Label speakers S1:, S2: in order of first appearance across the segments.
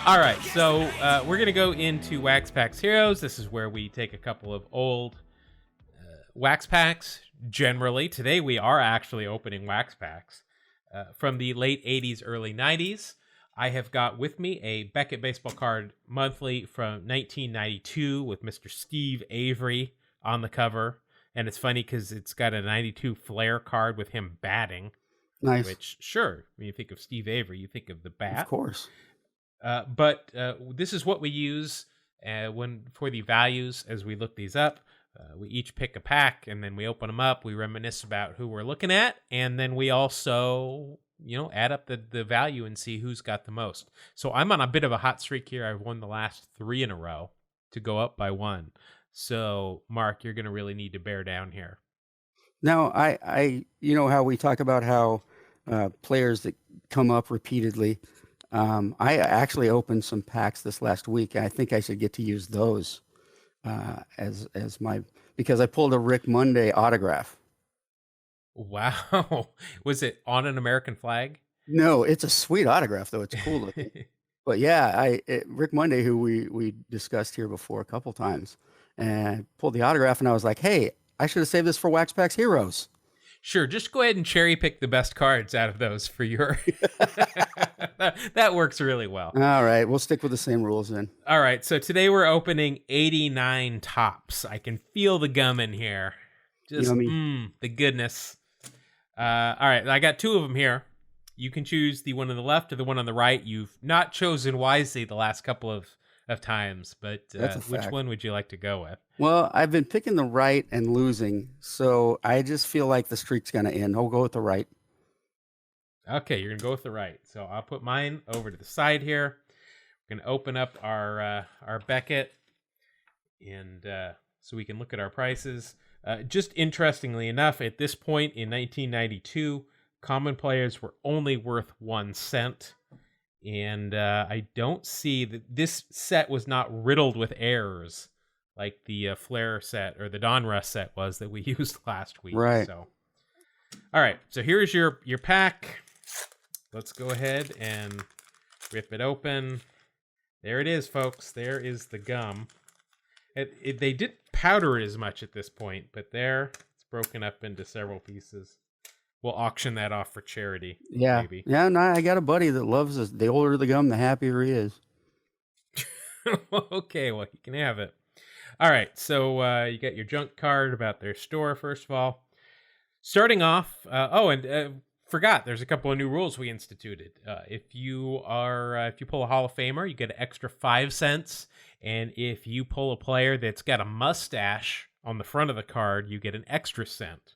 S1: All right, so we're going to go into Wax Packs Heroes. This is where we take a couple of old wax packs. Generally, today we are actually opening wax packs from the late 80s, early 90s. I have got with me a Beckett Baseball Card Monthly from 1992 with Mr. Steve Avery on the cover. And it's funny because it's got a 92 Flair card with him batting.
S2: Nice.
S1: Which, sure, when you think of Steve Avery, you think of the bat.
S2: Of course.
S1: But this is what we use for the values as we look these up. We each pick a pack, and then we open them up. We reminisce about who we're looking at, and then we also, add up the value and see who's got the most. So I'm on a bit of a hot streak here. I've won the last 3 in a row to go up by 1. So, Mark, you're going to really need to bear down here.
S2: Now, I how we talk about how players that come up repeatedly. I actually opened some packs this last week. I think I should get to use those as my, because I pulled a Rick Monday autograph.
S1: Wow. Was it on an American flag?
S2: No, it's a sweet autograph, though. It's cool looking. But yeah, Rick Monday, who we discussed here before a couple times, and I pulled the autograph, and I was like, hey, I should have saved this for Wax Packs Heroes.
S1: Sure, just go ahead and cherry pick the best cards out of those for your... that works really well.
S2: All right, we'll stick with the same rules then.
S1: All right, so today we're opening 89 tops. I can feel the gum in here. Just, the goodness. All right, I got 2 of them here. You can choose the one on the left or the one on the right. You've not chosen wisely the last couple of times, but which one would you like to go with?
S2: Well, I've been picking the right and losing, so I just feel like the streak's going to end. I'll go with the right.
S1: Okay, you're going to go with the right. So I'll put mine over to the side here. We're going to open up our Beckett, and so we can look at our prices. Just interestingly enough, at this point in 1992, common players were only worth 1 cent. And I don't see that this set was not riddled with errors like the Flair set or the Donruss set was that we used last week.
S2: Right.
S1: So, all right. So here's your pack. Let's go ahead and rip it open. There it is, folks. There is the gum. They didn't powder it as much at this point, but there it's broken up into several pieces. We'll auction that off for charity.
S2: Yeah.
S1: Maybe.
S2: Yeah, no, I got a buddy that loves this. The older the gum, the happier he is.
S1: Okay, well, you can have it. All right, so you got your junk card about their store, first of all. Starting off, forgot, there's a couple of new rules we instituted. If you pull a Hall of Famer, you get an extra 5 cents. And if you pull a player that's got a mustache on the front of the card, you get an extra cent.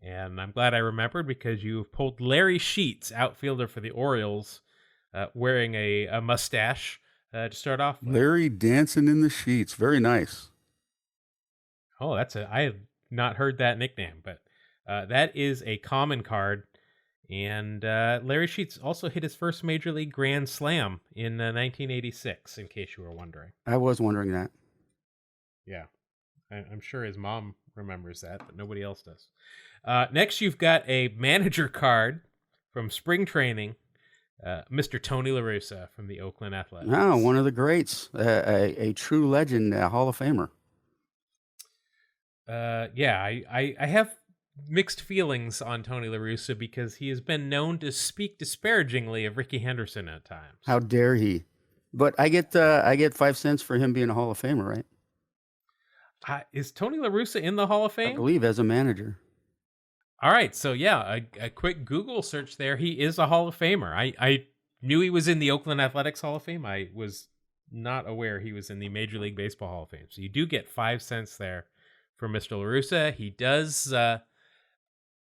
S1: And I'm glad I remembered because you pulled Larry Sheets, outfielder for the Orioles, wearing a mustache to start off with.
S2: Larry dancing in the sheets. Very nice.
S1: Oh, I have not heard that nickname, but that is a common card. And Larry Sheets also hit his first Major League Grand Slam in 1986, in case you were wondering.
S2: I was wondering that.
S1: Yeah, I'm sure his mom remembers that, but nobody else does. Next, you've got a manager card from spring training, Mr. Tony Larussa from the Oakland Athletics.
S2: Oh, one of the greats, a true legend, a Hall of Famer.
S1: Yeah, I have mixed feelings on Tony Larussa because he has been known to speak disparagingly of Rickey Henderson at times.
S2: How dare he? But I get 5 cents for him being a Hall of Famer, right?
S1: Is Tony Larussa in the Hall of Fame?
S2: I believe as a manager.
S1: All right, so yeah, a quick Google search there. He is a Hall of Famer. I knew he was in the Oakland Athletics Hall of Fame. I was not aware he was in the Major League Baseball Hall of Fame. So you do get 5 cents there for Mr. Larussa. He does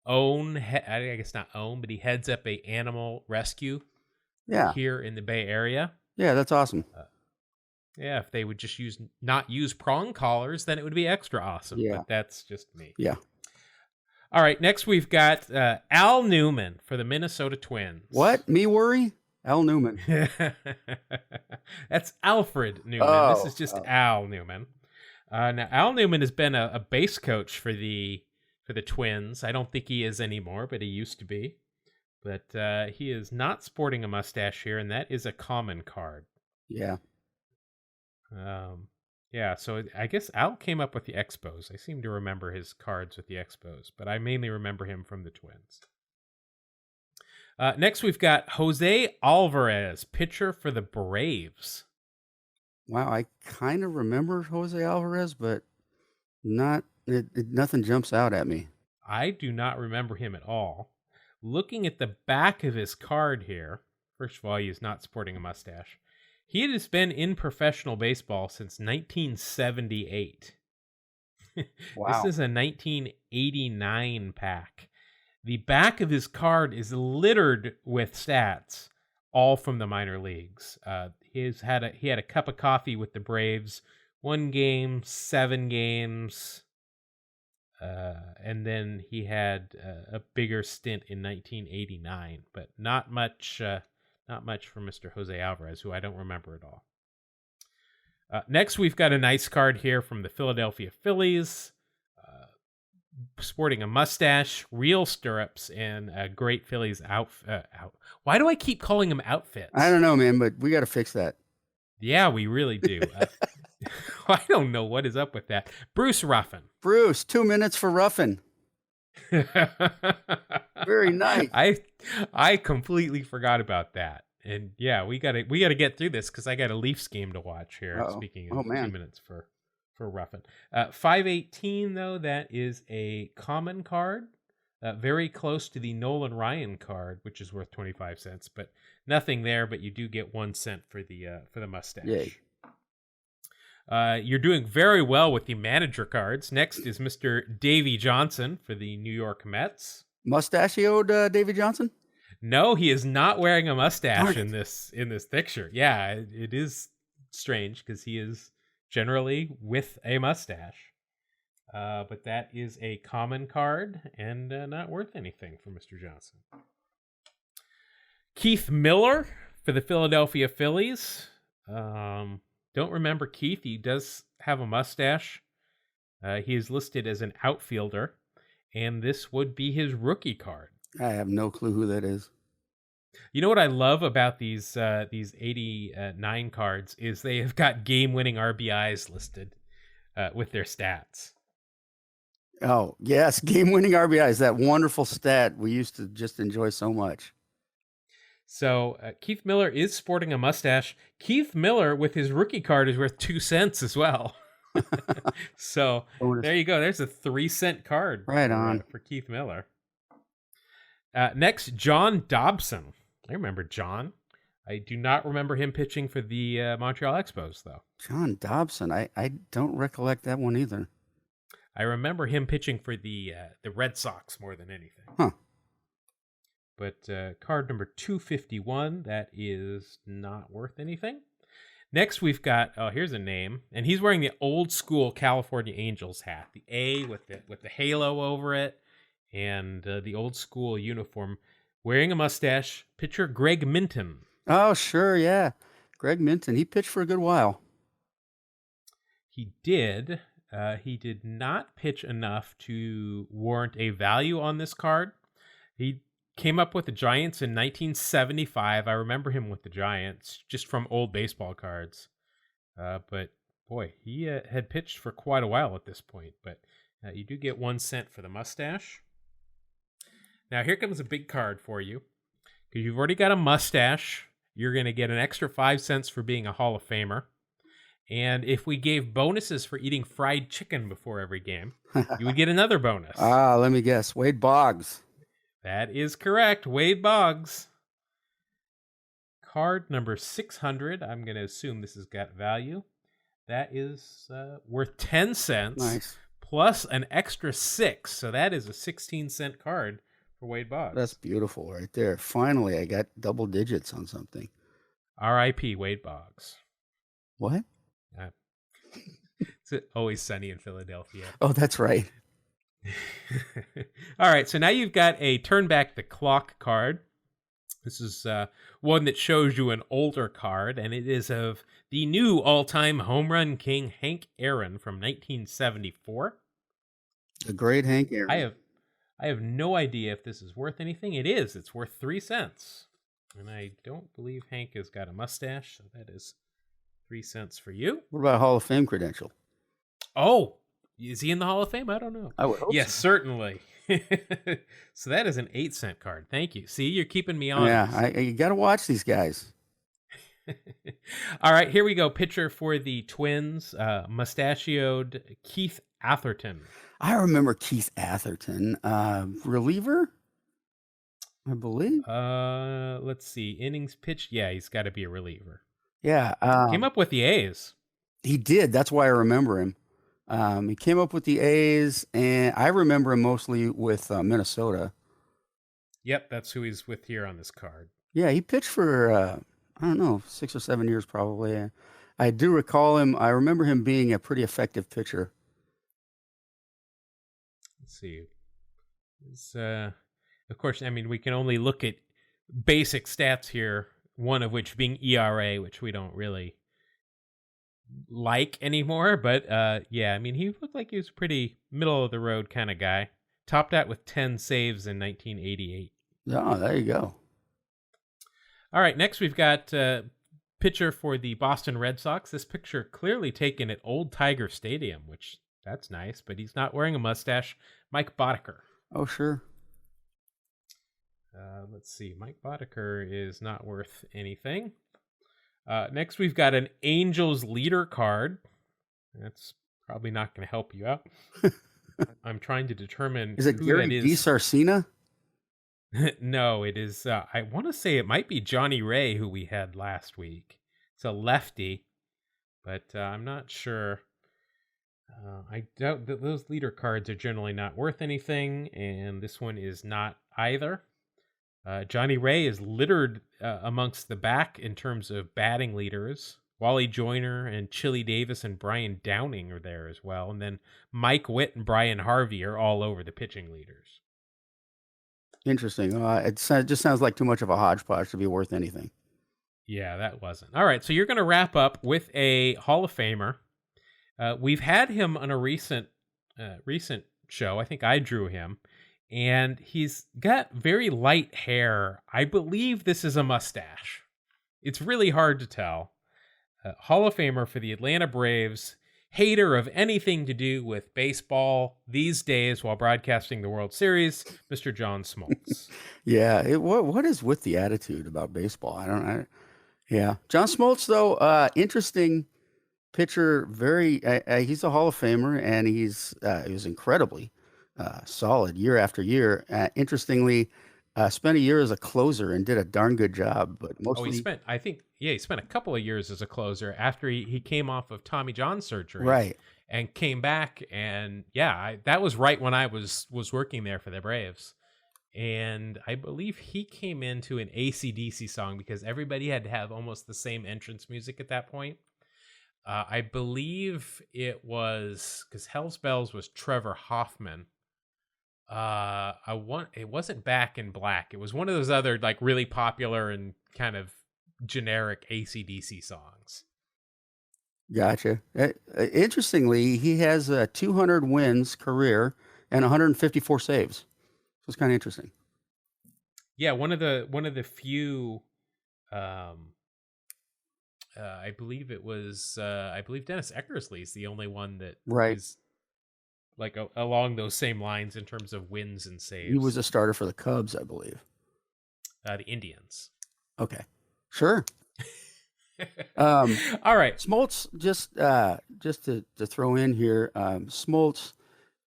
S1: own, I guess not own, but he heads up a animal rescue here in the Bay Area.
S2: Yeah, that's awesome.
S1: Yeah, if they would just not use prong collars, then it would be extra awesome.
S2: Yeah.
S1: But that's just me.
S2: Yeah.
S1: All right, next we've got Al Newman for the Minnesota Twins.
S2: What? Me worry? Al Newman.
S1: That's Alfred Newman.
S2: Oh,
S1: this is just Al Newman. Now, Al Newman has been a base coach for the Twins. I don't think he is anymore, but he used to be. But he is not sporting a mustache here, and that is a common card.
S2: Yeah.
S1: Yeah, so I guess Al came up with the Expos. I seem to remember his cards with the Expos, but I mainly remember him from the Twins. Next, we've got Jose Alvarez, pitcher for the Braves.
S2: Wow, I kind of remember Jose Alvarez, but nothing jumps out at me.
S1: I do not remember him at all. Looking at the back of his card here, first of all, he is not sporting a mustache. He has been in professional baseball since 1978.
S2: Wow.
S1: This is a 1989 pack. The back of his card is littered with stats, all from the minor leagues. He had a cup of coffee with the Braves, 1 game, 7 games, and then he had a bigger stint in 1989. But not much for Mr. Jose Alvarez, who I don't remember at all. Next, we've got a nice card here from the Philadelphia Phillies. Sporting a mustache, real stirrups, and a great Phillies outfit. Why do I keep calling them outfits?
S2: I don't know, man, but we got to fix that.
S1: Yeah, we really do. I don't know what is up with that. Bruce Ruffin.
S2: Bruce, 2 minutes for Ruffin. Very nice.
S1: I completely forgot about that. And yeah, we gotta get through this because I got a Leafs game to watch here.
S2: Uh-oh.
S1: Speaking of 2 minutes for Ruffin. 518 though, that is a common card. Very close to the Nolan Ryan card, which is worth 25 cents, but nothing there. But you do get 1 cent for the mustache.
S2: Yay.
S1: You're doing very well with the manager cards. Next is Mr. Davey Johnson for the New York Mets.
S2: Mustachioed Davey Johnson?
S1: No, he is not wearing a mustache in this picture. Yeah, it is strange because he is generally with a mustache. But that is a common card and not worth anything for Mr. Johnson. Keith Miller for the Philadelphia Phillies. Don't remember Keith. He does have a mustache. He is listed as an outfielder, and this would be his rookie card.
S2: I have no clue who that is.
S1: You know what I love about these 89 cards is they have got game-winning RBIs listed with their stats.
S2: Oh, yes, game-winning RBIs, that wonderful stat we used to just enjoy so much.
S1: So Keith Miller is sporting a mustache. Keith Miller with his rookie card is worth 2 cents as well. So there you go. There's a 3-cent card
S2: right on
S1: for Keith Miller. Next, John Dobson. I remember John. I do not remember him pitching for the Montreal Expos, though.
S2: John Dobson. I don't recollect that one either.
S1: I remember him pitching for the Red Sox more than anything.
S2: Huh.
S1: But card number 251, that is not worth anything. Next, we've got, here's a name, and he's wearing the old school California Angels hat, the A with the halo over it, and the old school uniform, wearing a mustache, pitcher Greg Minton.
S2: Oh, sure, yeah. Greg Minton, he pitched for a good while.
S1: He did. He did not pitch enough to warrant a value on this card. He came up with the Giants in 1975. I remember him with the Giants, just from old baseball cards. But, boy, he had pitched for quite a while at this point. But you do get 1 cent for the mustache. Now, here comes a big card for you. Because you've already got a mustache, you're going to get an extra 5 cents for being a Hall of Famer. And if we gave bonuses for eating fried chicken before every game, you would get another bonus.
S2: Let me guess. Wade Boggs.
S1: That is correct. Wade Boggs. Card number 600. I'm going to assume this has got value. That is worth 10 cents.
S2: Nice.
S1: Plus an extra 6. So that is a 16-cent card for Wade Boggs.
S2: That's beautiful right there. Finally, I got double digits on something.
S1: R.I.P. Wade Boggs.
S2: What?
S1: It's Always Sunny in Philadelphia.
S2: Oh, that's right.
S1: All right, so now you've got a turn back the clock card. This is one that shows you an older card, and it is of the new all-time home run king, Hank Aaron, from 1974.
S2: The great Hank Aaron.
S1: I have no idea if this is worth anything. It is. It's worth 3 cents. And I don't believe Hank has got a mustache, so that is 3 cents for you.
S2: What about a Hall of Fame credential?
S1: Oh, is he in the Hall of Fame? I don't know.
S2: I would hope
S1: Yes,
S2: so.
S1: certainly. So that is an 8-cent card. Thank you. See, you're keeping me honest.
S2: Yeah, you got to watch these guys.
S1: All right, here we go. Pitcher for the Twins, mustachioed Keith Atherton.
S2: I remember Keith Atherton, reliever, I believe.
S1: Let's see. Innings pitched. Yeah, he's got to be a reliever.
S2: Yeah.
S1: Came up with the A's.
S2: He did. That's why I remember him. He came up with the A's, and I remember him mostly with Minnesota.
S1: Yep, that's who he's with here on this card.
S2: Yeah, he pitched for, I don't know, 6 or 7 years probably. I do recall him. I remember him being a pretty effective pitcher.
S1: Let's see. Of course, I mean, we can only look at basic stats here, one of which being ERA, which we don't really like anymore. But yeah, I mean, he looked like he was a pretty middle-of-the-road kind of guy. Topped out with 10 saves in 1988.
S2: Oh, there you go.
S1: All right, next we've got pitcher for the Boston Red Sox. This picture clearly taken at Old Tiger Stadium, which that's nice, but he's not wearing a mustache. Mike Boddicker.
S2: Oh, sure.
S1: Let's see. Mike Boddicker is not worth anything. Next, we've got an Angels leader card. That's probably not going to help you out. I'm trying to determine
S2: Is it
S1: who
S2: Gary
S1: that is.
S2: D. Sarcina?
S1: No, it is. I want to say it might be Johnny Ray, who we had last week. It's a lefty, but I'm not sure. I doubt that those leader cards are generally not worth anything, and this one is not either. Johnny Ray is littered amongst the back in terms of batting leaders. Wally Joyner and Chili Davis and Brian Downing are there as well. And then Mike Witt and Brian Harvey are all over the pitching leaders.
S2: Interesting. It just sounds like too much of a hodgepodge to be worth anything.
S1: Yeah, that wasn't. All right, so you're going to wrap up with a Hall of Famer. We've had him on a recent show. I think I drew him. And he's got very light hair. I believe this is a mustache. It's really hard to tell. Hall of Famer for the Atlanta Braves, hater of anything to do with baseball these days while broadcasting the World Series, Mr. John Smoltz.
S2: Yeah, what is with the attitude about baseball? Yeah, John Smoltz though, interesting pitcher. He's a Hall of Famer, and he was incredibly solid year after year. Interestingly, spent a year as a closer and did a darn good job. But mostly,
S1: he spent a couple of years as a closer after he came off of Tommy John surgery,
S2: right?
S1: And came back, and yeah, that was right when I was working there for the Braves, and I believe he came into an AC/DC song because everybody had to have almost the same entrance music at that point. I believe it was because Hell's Bells was Trevor Hoffman. It wasn't Back in Black. It was one of those other like really popular and kind of generic AC/DC songs.
S2: Gotcha. Interestingly, he has 200 wins career and 154 saves. So it's kind of interesting.
S1: Yeah, one of the few. I believe Dennis Eckersley is the only one that is like along those same lines in terms of wins and saves.
S2: He was a starter for the Cubs, I believe.
S1: The Indians.
S2: Okay, sure.
S1: All right,
S2: Smoltz. Just to throw in here, Smoltz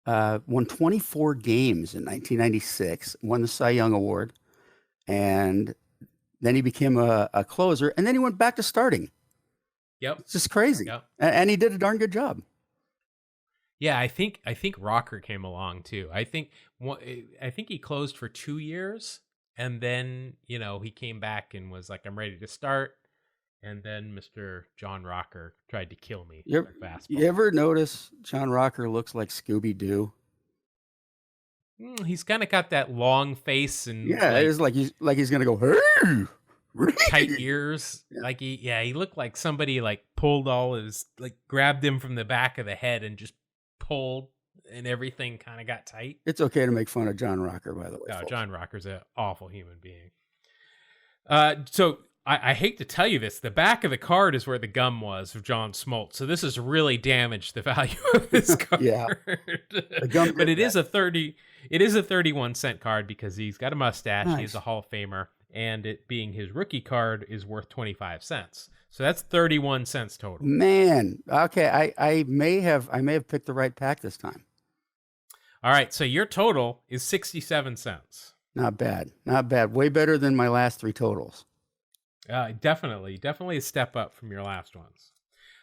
S2: won 24 games in 1996, won the Cy Young Award, and then he became a closer, and then he went back to starting.
S1: Yep,
S2: it's just crazy.
S1: Yep.
S2: And he did a darn good job.
S1: Yeah, I think Rocker came along too. I think he closed for 2 years, and then he came back and was like, "I'm ready to start." And then Mr. John Rocker tried to kill me.
S2: You ever notice John Rocker looks like Scooby-Doo?
S1: He's kind of got that long face and
S2: it's like he's gonna go, "Hey!"
S1: tight ears. Yeah. He looked like somebody like pulled all his grabbed him from the back of the head and just pulled, and everything kind of got tight.
S2: It's okay to make fun of John Rocker, by the way.
S1: No,
S2: folks.
S1: John Rocker's an awful human being. So I hate to tell you this, the back of the card is where the gum was of John Smoltz. So this has really damaged the value of this card.
S2: Yeah. The gum
S1: But
S2: did
S1: it is
S2: that.
S1: it is a 31-cent card because he's got a mustache.
S2: Nice.
S1: He's a Hall of Famer, and it being his rookie card is worth 25 cents. So that's 31 cents total.
S2: Man, okay, I may have picked the right pack this time.
S1: All right, so your total is 67 cents.
S2: Not bad. Not bad. Way better than my last three totals.
S1: Definitely a step up from your last ones.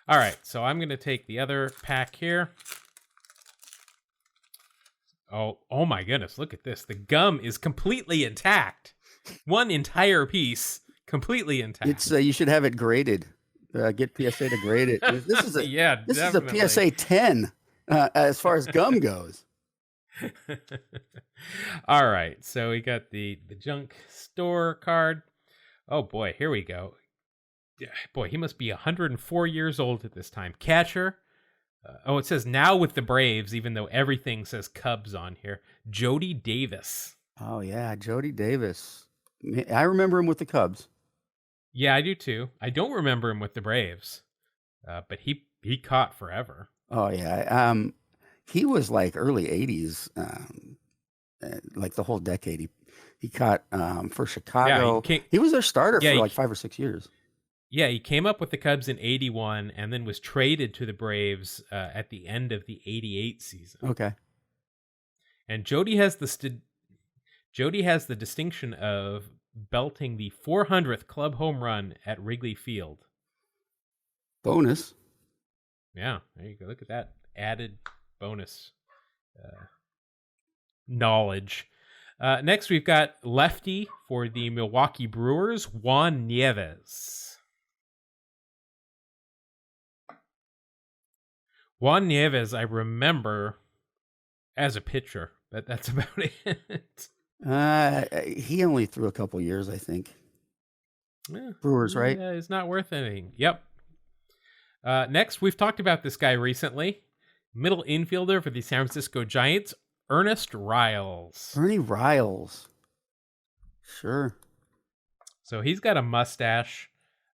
S1: All right, so I'm going to take the other pack here. Oh my goodness, look at this. The gum is completely intact. One entire piece, completely intact.
S2: It's you should have it graded. Get PSA to grade it. This is a this
S1: definitely.
S2: is a PSA 10 as far as gum goes.
S1: All right, so we got the junk store card. Oh boy, here we go. Boy, he must be 104 years old at this time. Catcher. It says now with the Braves, even though everything says Cubs on here. Jody Davis.
S2: Oh yeah, Jody Davis. I remember him with the Cubs.
S1: Yeah, I do too. I don't remember him with the Braves, but he caught forever.
S2: Oh yeah, he was like early '80s, like the whole decade. He caught for Chicago.
S1: Yeah,
S2: he was their starter for like 5 or 6 years.
S1: Yeah, he came up with the Cubs in '81 and then was traded to the Braves at the end of the '88 season.
S2: Okay.
S1: And Jody has the distinction of belting the 400th club home run at Wrigley Field.
S2: Bonus.
S1: Yeah, there you go. Look at that added bonus knowledge. Next, we've got lefty for the Milwaukee Brewers, Juan Nieves. Juan Nieves, I remember as a pitcher, but that's about it.
S2: He only threw a couple years, I think.
S1: Yeah,
S2: Brewers, right?
S1: Yeah, it's not worth anything. Yep. Next, we've talked about this guy recently. Middle infielder for the San Francisco Giants, Ernest Riles.
S2: Ernie Riles. Sure.
S1: So he's got a mustache,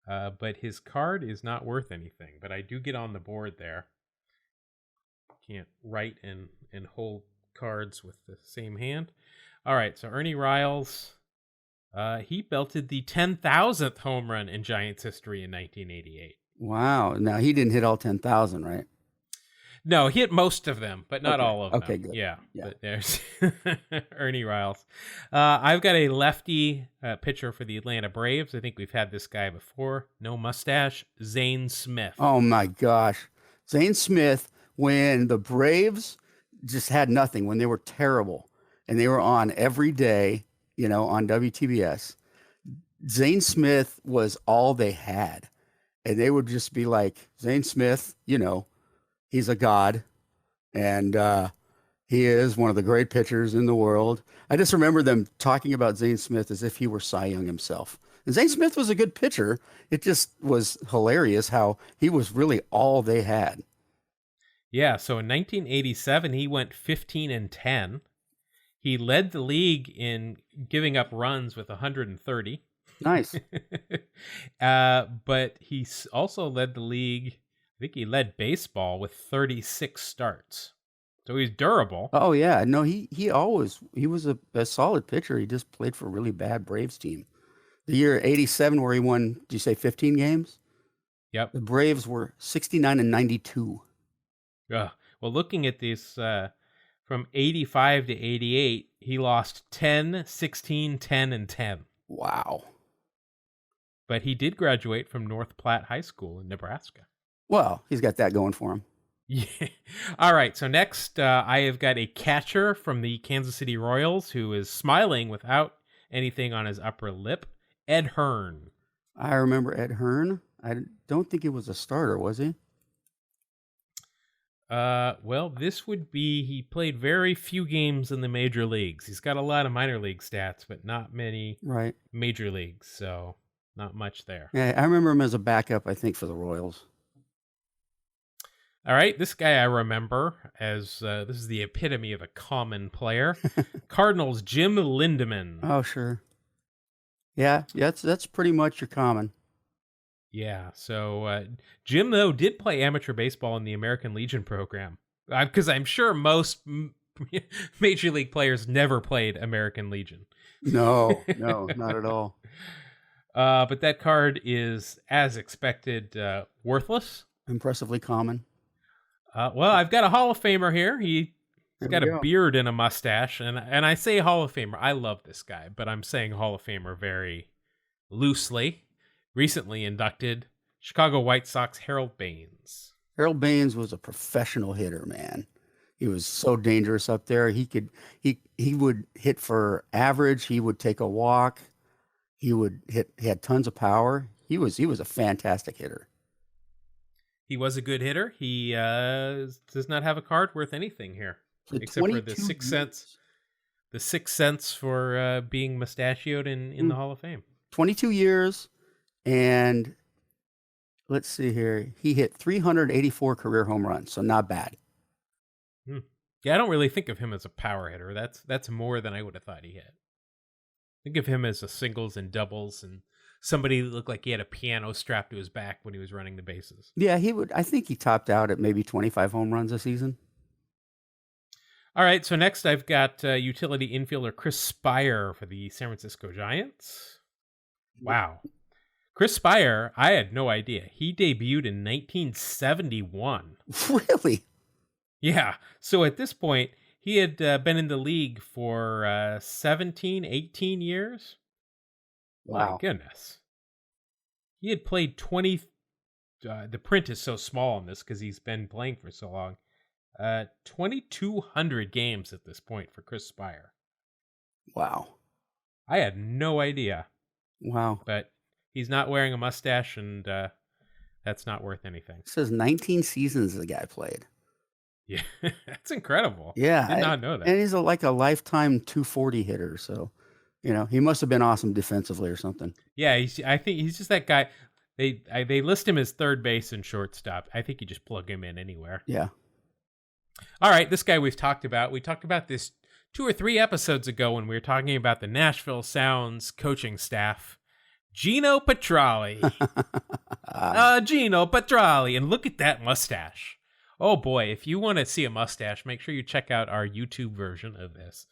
S1: but his card is not worth anything. But I do get on the board there. Can't write and hold cards with the same hand. All right, so Ernie Riles, he belted the 10,000th home run in Giants history in 1988.
S2: Wow. Now, he didn't hit all 10,000, right?
S1: No, he hit most of them, but not all of them.
S2: Okay, good.
S1: Yeah. But there's Ernie Riles. I've got a lefty pitcher for the Atlanta Braves. I think we've had this guy before. No mustache. Zane Smith.
S2: Oh, my gosh. Zane Smith, when the Braves just had nothing, when they were terrible, and they were on every day, on WTBS, Zane Smith was all they had. And they would just be like, Zane Smith, he's a god, and he is one of the great pitchers in the world. I just remember them talking about Zane Smith as if he were Cy Young himself. And Zane Smith was a good pitcher. It just was hilarious how he was really all they had.
S1: Yeah, so in 1987, he went 15-10. He led the league in giving up runs with 130.
S2: Nice.
S1: But he also led the league. I think he led baseball with 36 starts. So he's durable.
S2: Oh yeah, no, he was a solid pitcher. He just played for a really bad Braves team. The year 87 where he won, did you say 15 games?
S1: Yep.
S2: The Braves were 69-92.
S1: Well, looking at this from 85 to 88, he lost 10, 16, 10, and 10.
S2: Wow.
S1: But he did graduate from North Platte High School in Nebraska.
S2: Well, he's got that going for him.
S1: Yeah. All right. So next, I have got a catcher from the Kansas City Royals who is smiling without anything on his upper lip. Ed Hearn.
S2: I remember Ed Hearn. I don't think he was a starter, was he?
S1: Well, this would be, he played very few games in the major leagues. He's got a lot of minor league stats, but not many major leagues. So not much there.
S2: Yeah, I remember him as a backup, I think, for the Royals.
S1: All right, this guy I remember as, this is the epitome of a common player. Cardinals, Jim Lindemann.
S2: Oh, sure. Yeah, that's pretty much your common.
S1: Yeah. So Jim, though, did play amateur baseball in the American Legion program. Because I'm sure most Major League players never played American Legion.
S2: No, no, not at all.
S1: But that card is, as expected, worthless.
S2: Impressively common.
S1: Well, I've got a Hall of Famer here. He's
S2: There we
S1: got a
S2: go.
S1: beard and a mustache, and I say Hall of Famer. I love this guy, but I'm saying Hall of Famer very loosely. Recently inducted Chicago White Sox Harold Baines.
S2: Harold Baines was a professional hitter, man. He was so dangerous up there. He would hit for average. He would take a walk. He would hit. He had tons of power. He was a fantastic hitter.
S1: He was a good hitter. He does not have a card worth anything here,
S2: So
S1: except for the
S2: 22
S1: 6 cents.
S2: years.
S1: The 6 cents for being mustachioed in the Hall of Fame.
S2: 22 years, and let's see here. He hit 384 career home runs, so not bad.
S1: Yeah, I don't really think of him as a power hitter. That's more than I would have thought he hit. Think of him as a singles and doubles and somebody that looked like he had a piano strapped to his back when he was running the bases.
S2: Yeah, he would. I think he topped out at maybe 25 home runs a season.
S1: All right, so next I've got utility infielder Chris Speier for the San Francisco Giants. Wow. Chris Speier, I had no idea. He debuted in 1971.
S2: Really?
S1: Yeah, so at this point, he had been in the league for 17, 18 years.
S2: Wow.
S1: My goodness. He had played 20. The print is so small on this because he's been playing for so long. 2,200 games at this point for Chris Speier.
S2: Wow.
S1: I had no idea.
S2: Wow.
S1: But he's not wearing a mustache, and that's not worth anything.
S2: It says 19 seasons the guy played.
S1: Yeah, that's incredible.
S2: Yeah.
S1: Did not know that.
S2: And he's like a lifetime 240 hitter. So, he must have been awesome defensively or something.
S1: Yeah, I think he's just that guy. They list him as third base and shortstop. I think you just plug him in anywhere.
S2: Yeah.
S1: All right, this guy we've talked about. We talked about this 2 or 3 episodes ago when we were talking about the Nashville Sounds coaching staff. Gino Petralli. Gino Petralli. And look at that mustache. Oh boy, if you want to see a mustache, make sure you check out our YouTube version of this.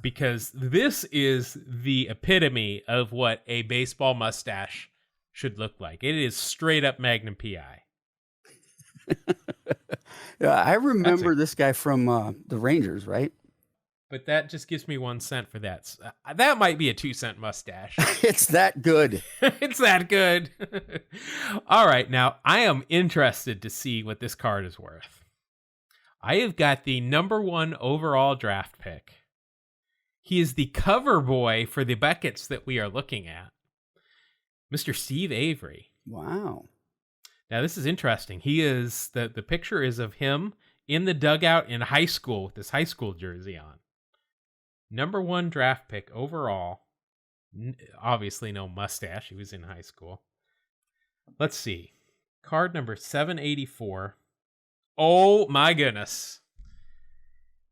S1: Because this is the epitome of what a baseball mustache should look like. It is straight up Magnum PI.
S2: Yeah, I remember this guy from the Rangers, right?
S1: But that just gives me 1 cent for that. That might be a 2 cent mustache.
S2: It's that good.
S1: It's that good. All right, now I am interested to see what this card is worth. I have got the number 1 overall draft pick. He is the cover boy for the Beckett's that we are looking at. Mr. Steve Avery.
S2: Wow.
S1: Now, this is interesting. He is, the picture is of him in the dugout in high school with his high school jersey on. Number 1 draft pick overall. Obviously, no mustache. He was in high school. Let's see. Card number 784. Oh, my goodness.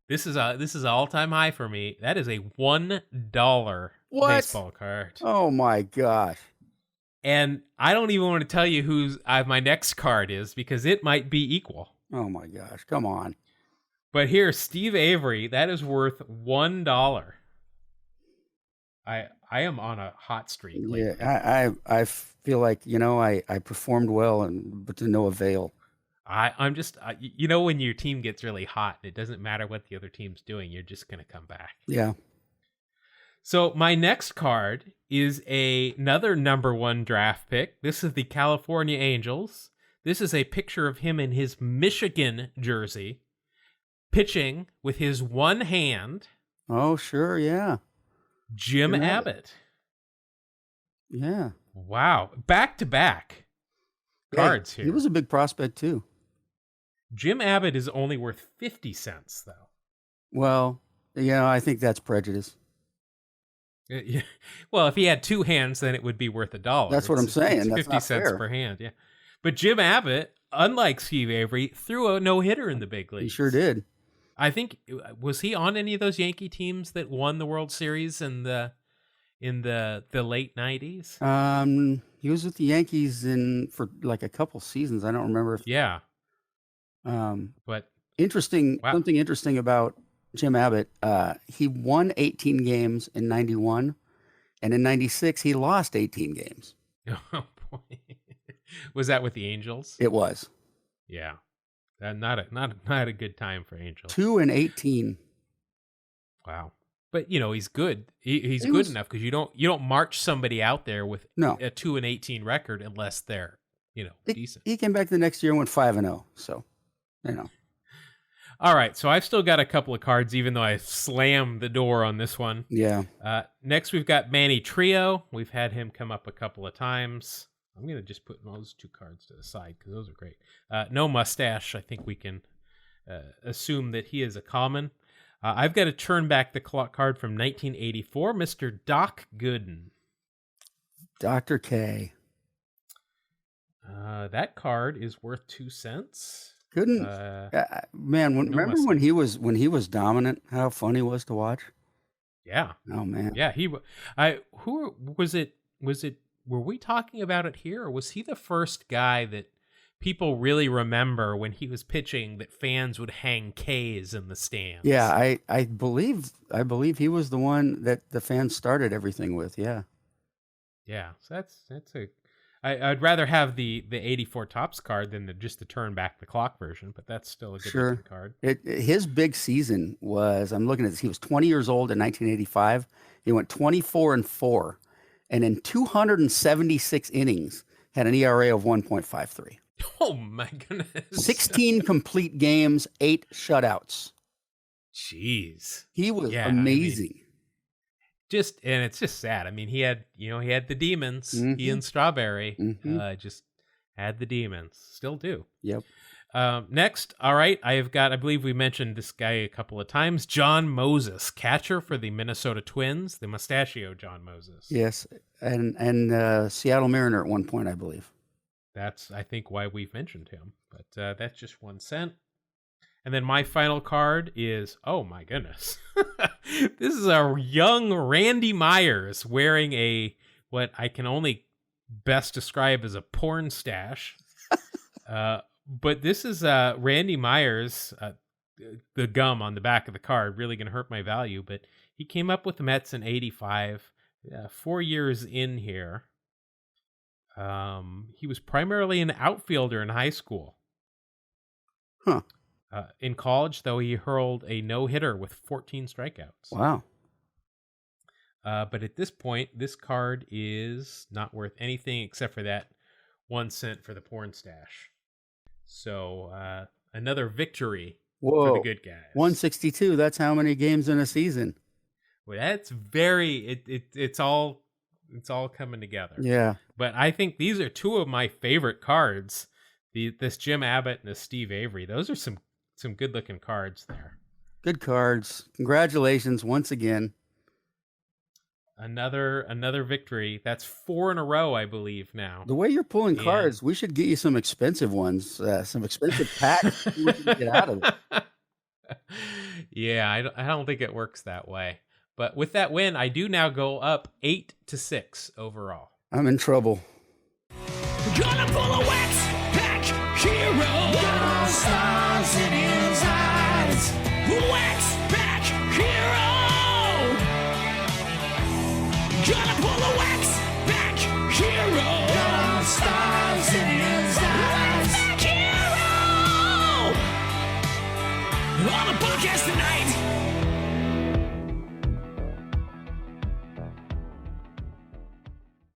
S1: This is an all-time high for me. That is a $1 baseball card.
S2: Oh, my gosh.
S1: And I don't even want to tell you who my next card is because it might be equal.
S2: Oh, my gosh. Come on.
S1: But here, Steve Avery, that is worth $1. I am on a hot streak lately.
S2: Yeah, I feel like, I performed well, but to no avail.
S1: I'm just, when your team gets really hot, it doesn't matter what the other team's doing. You're just going to come back.
S2: Yeah.
S1: So my next card is another number 1 draft pick. This is the California Angels. This is a picture of him in his Michigan jersey, pitching with his one hand.
S2: Oh, sure, yeah.
S1: Jim Abbott.
S2: Yeah.
S1: Wow. Back-to-back cards here.
S2: He was a big prospect, too.
S1: Jim Abbott is only worth 50 cents, though.
S2: Well, I think that's prejudice.
S1: Well, if he had 2 hands, then it would be worth $1.
S2: That's what I'm saying.
S1: It's
S2: That's
S1: 50
S2: not
S1: cents
S2: fair.
S1: per hand, yeah. But Jim Abbott, unlike Steve Avery, threw a no-hitter in the big leagues.
S2: He sure did.
S1: I think, was he on any of those Yankee teams that won the World Series in the in the late 90s?
S2: He was with the Yankees for like a couple seasons. I don't remember if.
S1: Yeah.
S2: But
S1: Wow.
S2: Something interesting about Jim Abbott. He won 18 games in 91, and in 96 he lost 18 games.
S1: Oh boy. Was that with the Angels?
S2: It was.
S1: Yeah. Not a good time for Angels.
S2: 2-18.
S1: Wow. But he's good. He's good enough because you don't march somebody out there with a 2-18 record unless they're decent.
S2: He came back the next year and went 5-0. So,
S1: All right, so I've still got a couple of cards, even though I slammed the door on this one.
S2: Yeah.
S1: Next, we've got Manny Trio. We've had him come up a couple of times. I'm going to just put those two cards to the side because those are great. No mustache. I think we can assume that he is a common. I've got to turn back the clock card from 1984, Mr. Doc Gooden.
S2: Dr. K.
S1: That card is worth 2 cents.
S2: Gooden, man, remember when he was dominant, how fun he was to watch?
S1: Yeah.
S2: Oh, man.
S1: Yeah, who was it? Were we talking about it here, or was he the first guy that people really remember when he was pitching that fans would hang K's in the stands?
S2: Yeah, I believe he was the one that the fans started everything with. Yeah.
S1: Yeah, so that's a. I'd rather have the 84 Topps card than just the turn back the clock version, but that's still a good looking card.
S2: His big season was, I'm looking at this, he was 20 years old in 1985. He went 24-4, and in 276 innings had an ERA of 1.53.
S1: Oh my goodness.
S2: 16 complete games, 8 shutouts.
S1: Jeez.
S2: He was amazing.
S1: And it's just sad. I mean, he had the demons. Mm-hmm. He and Strawberry just had the demons. Still do.
S2: Yep.
S1: Next, all right, I believe we mentioned this guy a couple of times, John Moses, catcher for the Minnesota Twins, the Mustachioed John Moses.
S2: Yes, and Seattle Mariner at one point, I believe.
S1: That's, I think, why we've mentioned him. But that's just 1 cent. And then my final card is, oh my goodness. This is a young Randy Myers wearing what I can only best describe as a porn stash. But this is Randy Myers, the gum on the back of the card, really going to hurt my value. But he came up with the Mets in 85, 4 years in here. He was primarily an outfielder in high school.
S2: Huh.
S1: In college, though, he hurled a no-hitter with 14 strikeouts.
S2: Wow.
S1: But at this point, this card is not worth anything except for that 1 cent for the porn stash. So another victory for the good guys.
S2: 162. That's how many games in a season.
S1: Well, that's it's all coming together.
S2: Yeah.
S1: But I think these are two of my favorite cards. This Jim Abbott and this Steve Avery. Those are some good looking cards there.
S2: Good cards. Congratulations once again.
S1: Another victory. That's 4 in a row, I believe now.
S2: The way you're pulling cards, we should get you some expensive ones, some expensive packs we can get out of it.
S1: Yeah, I don't think it works that way. But with that win, I do now go up 8-6 overall.
S2: I'm in trouble.
S3: Gonna pull a wax pack hero. All stars in his eyes. Wax pack hero. Gonna pull a wax pack hero. All stars in his eyes. Wax pack hero. On the podcast tonight.